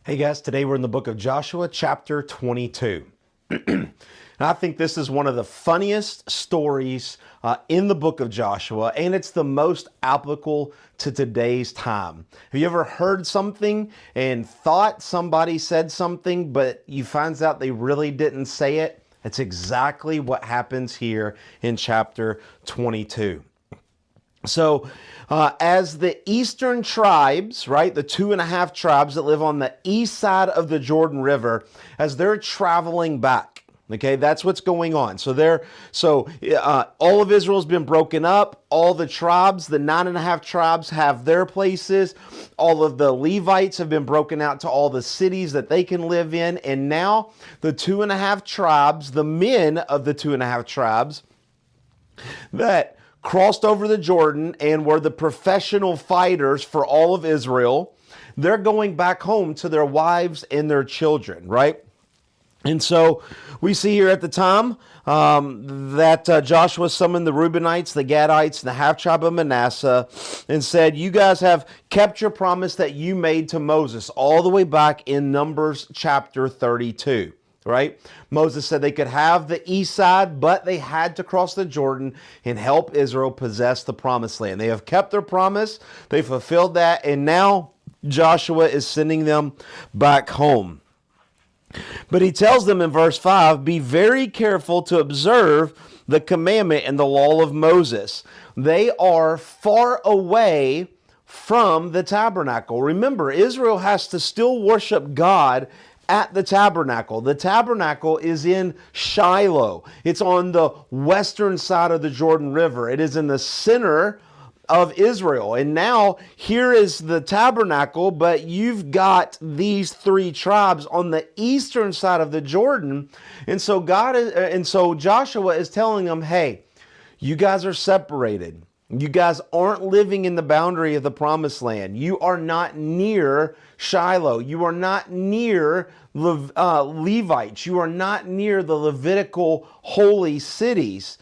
Hey guys, today we're in the book of Joshua, chapter 22. And I think this is one of the funniest stories in the book of Joshua, and it's the most applicable to today's time. Have you ever heard something and thought somebody said something, but you find out they really didn't say it? It's exactly what happens here in chapter 22. So, as the eastern tribes, right, the 2.5 tribes that live on the east side of the Jordan River, as they're traveling back, okay, that's what's going on. So all of Israel's been broken up. All the tribes, the 9.5 tribes, have their places. All of the Levites have been broken out to all the cities that they can live in, and now the 2.5 tribes, the men of the 2.5 tribes that crossed over the Jordan and were the professional fighters for all of Israel, they're going back home to their wives and their children, right? And so we see here at the time that Joshua summoned the Reubenites, the Gadites, and the half-tribe of Manasseh and said, you guys have kept your promise that you made to Moses all the way back in Numbers chapter 32. Right? Moses said they could have the east side, but they had to cross the Jordan and help Israel possess the promised land. They have kept their promise. They fulfilled that. And now Joshua is sending them back home. But he tells them in verse 5, be very careful to observe the commandment and the law of Moses. They are far away from the tabernacle. Remember, Israel has to still worship God at the tabernacle. The tabernacle is in Shiloh. It's on the western side of the Jordan River. It is in the center of Israel. And now here is the tabernacle, but you've got these 3 tribes on the eastern side of the Jordan. And so Joshua is telling them, hey, you guys are separated. You guys aren't living in the boundary of the promised land. You are not near Shiloh. You are not near Levites. You are not near the Levitical holy cities.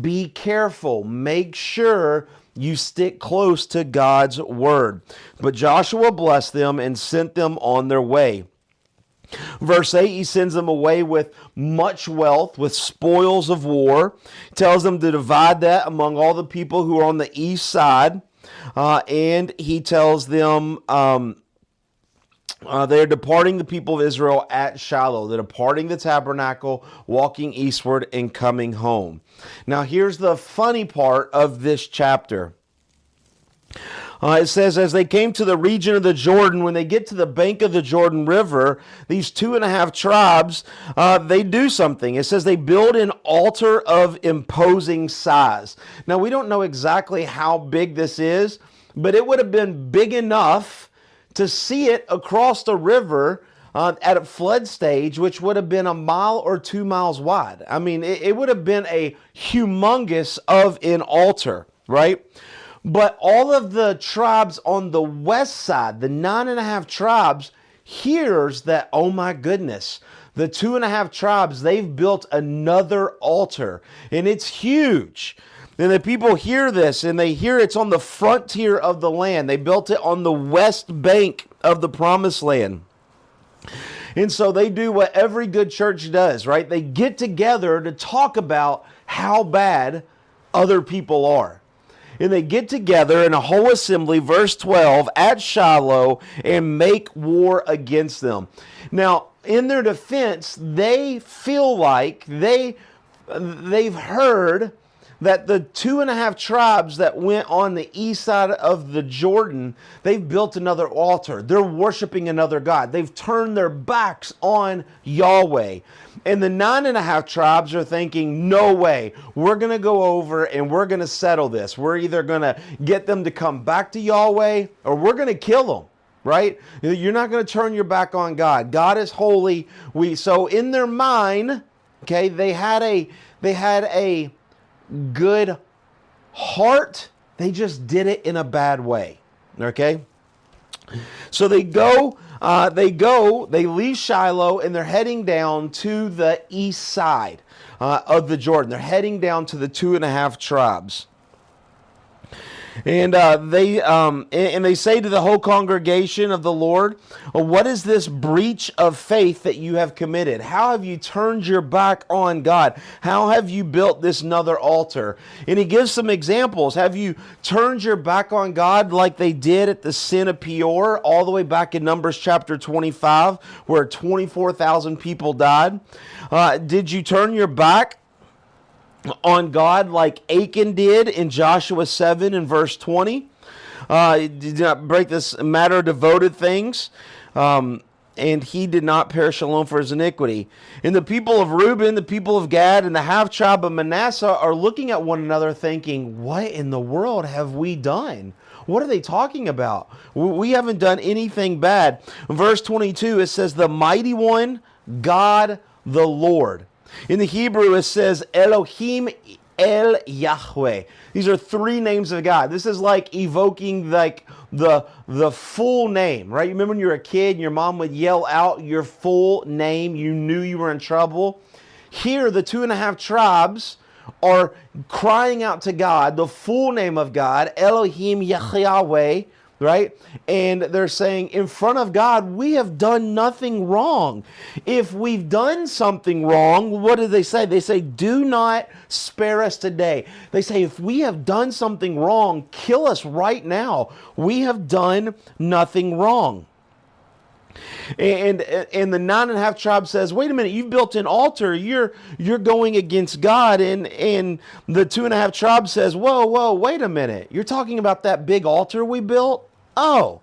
Be careful. Make sure you stick close to God's word. But Joshua blessed them and sent them on their way. Verse 8, he sends them away with much wealth, with spoils of war. He tells them to divide that among all the people who are on the east side. And he tells them they're departing the people of Israel at Shiloh. They're departing the tabernacle, walking eastward, and coming home. Now, here's the funny part of this chapter. It says, as they came to the region of the Jordan, when they get to the bank of the Jordan River, these 2.5 tribes, they do something. It says they build an altar of imposing size. Now, we don't know exactly how big this is, but it would have been big enough to see it across the river at a flood stage, which would have been 1 mile or 2 miles wide. I mean, it would have been a humongous of an altar, right? But all of the tribes on the west side, the 9.5 tribes, hears that, oh my goodness, the 2.5 tribes, they've built another altar, and it's huge. And the people hear this, and they hear it's on the frontier of the land. They built it on the west bank of the promised land. And so they do what every good church does, right? They get together to talk about how bad other people are. And they get together in a whole assembly, verse 12, at Shiloh and make war against them. Now, in their defense, they feel like they've heard that the 2.5 tribes that went on the east side of the Jordan, they've built another altar. They're worshiping another God. They've turned their backs on Yahweh. And the 9.5 tribes are thinking, no way, we're going to go over and we're going to settle this. We're either going to get them to come back to Yahweh or we're going to kill them, right? You're not going to turn your back on God. God is holy. So in their mind, okay, they had a good heart. They just did it in a bad way, okay? So they leave Shiloh, and they're heading down to the east side of the Jordan. They're heading down to the 2.5 tribes. And they say to the whole congregation of the Lord, what is this breach of faith that you have committed? How have you turned your back on God? How have you built this another altar? And he gives some examples. Have you turned your back on God like they did at the sin of Peor, all the way back in Numbers chapter 25, where 24,000 people died? Did you turn your back on God like Achan did in Joshua 7 and verse 20? He did not break this matter of devoted things, and he did not perish alone for his iniquity. And the people of Reuben, the people of Gad, and the half tribe of Manasseh are looking at one another thinking, what in the world have we done? What are they talking about? We haven't done anything bad. In verse 22, it says, the mighty one, God the Lord. In the Hebrew, it says Elohim El Yahweh. These are three names of God. This is like evoking like the full name, right? You remember when you were a kid and your mom would yell out your full name, you knew you were in trouble. Here, the 2.5 tribes are crying out to God, the full name of God, Elohim Yahweh, right? And they're saying, in front of God, we have done nothing wrong. If we've done something wrong, what do they say? They say, do not spare us today. They say, if we have done something wrong, kill us right now. We have done nothing wrong. And the 9.5 tribe says, wait a minute, you've built an altar. You're going against God. And the 2.5 tribe says, whoa, wait a minute. You're talking about that big altar we built? Oh,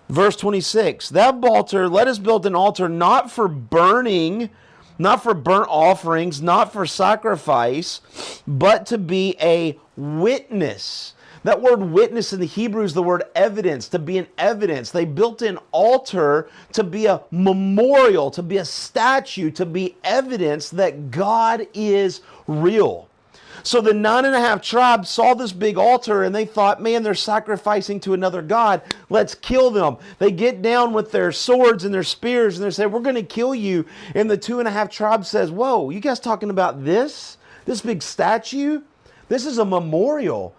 verse 26, that altar, let us build an altar not for burning, not for burnt offerings, not for sacrifice, but to be a witness. That word witness in the Hebrew is the word evidence, to be an evidence. They built an altar to be a memorial, to be a statue, to be evidence that God is real. So the 9.5 tribes saw this big altar and they thought, man, they're sacrificing to another God. Let's kill them. They get down with their swords and their spears and they say, we're going to kill you. And the 2.5 tribes says, whoa, you guys talking about this? This big statue? This is a memorial.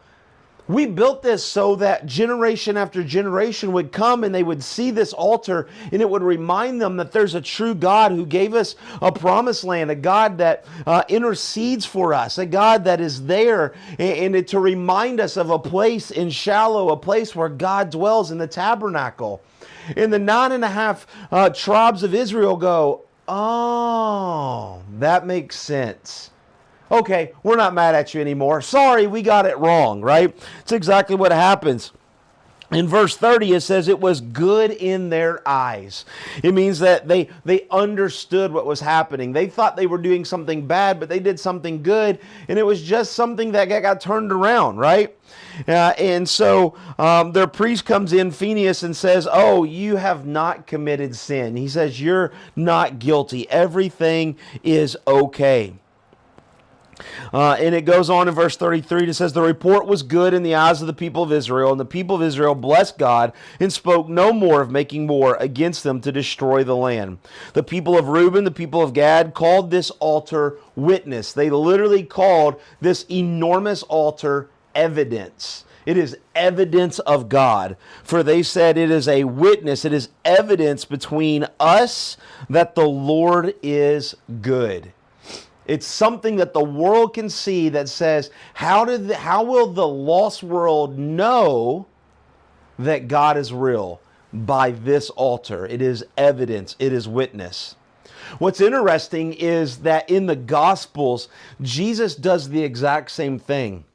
We built this so that generation after generation would come and they would see this altar and it would remind them that there's a true God who gave us a promised land, a God that intercedes for us, a God that is there, and to remind us of a place in Shiloh, a place where God dwells in the tabernacle. And the 9.5 tribes of Israel go, oh, that makes sense. Okay, we're not mad at you anymore. Sorry, we got it wrong, right? It's exactly what happens. In verse 30, it says it was good in their eyes. It means that they understood what was happening. They thought they were doing something bad, but they did something good, and it was just something that got turned around, right? And so their priest comes in, Phinehas, and says, oh, you have not committed sin. He says, you're not guilty. Everything is okay. And it goes on in verse 33, it says, the report was good in the eyes of the people of Israel, and the people of Israel blessed God and spoke no more of making war against them to destroy the land. The people of Reuben, the people of Gad, called this altar witness. They literally called this enormous altar evidence. It is evidence of God. For they said it is a witness, it is evidence between us that the Lord is good. It's something that the world can see that says, how will the lost world know that God is real? By this altar. It is evidence. It is witness. What's interesting is that in the Gospels, Jesus does the exact same thing.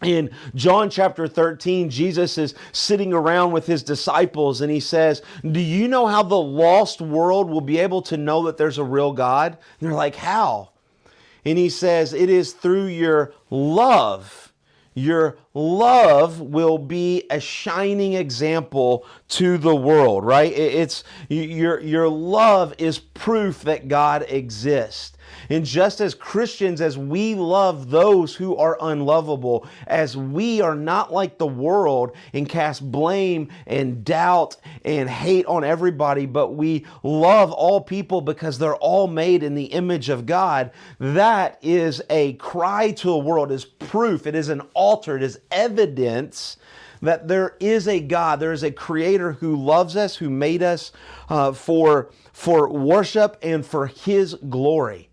In John chapter 13, Jesus is sitting around with his disciples and he says, do you know how the lost world will be able to know that there's a real God? And they're like, how? And he says, it is through your love. Your love will be a shining example to the world, right? It's your love is proof that God exists. And just as Christians, as we love those who are unlovable, as we are not like the world and cast blame and doubt and hate on everybody, but we love all people because they're all made in the image of God, that is a cry to the world, is proof, it is an altar, it is evidence that there is a God, there is a creator who loves us, who made us for worship and for his glory.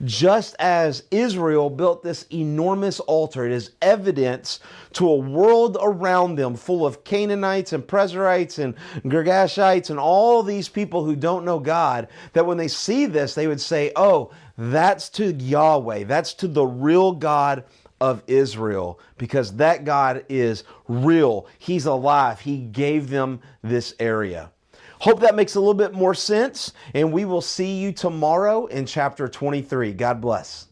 Just as Israel built this enormous altar, it is evidence to a world around them full of Canaanites and Perizzites and Girgashites and all these people who don't know God, that when they see this, they would say, oh, that's to Yahweh, that's to the real God of Israel, because that God is real. He's alive. He gave them this area. Hope that makes a little bit more sense, and we will see you tomorrow in chapter 23. God bless.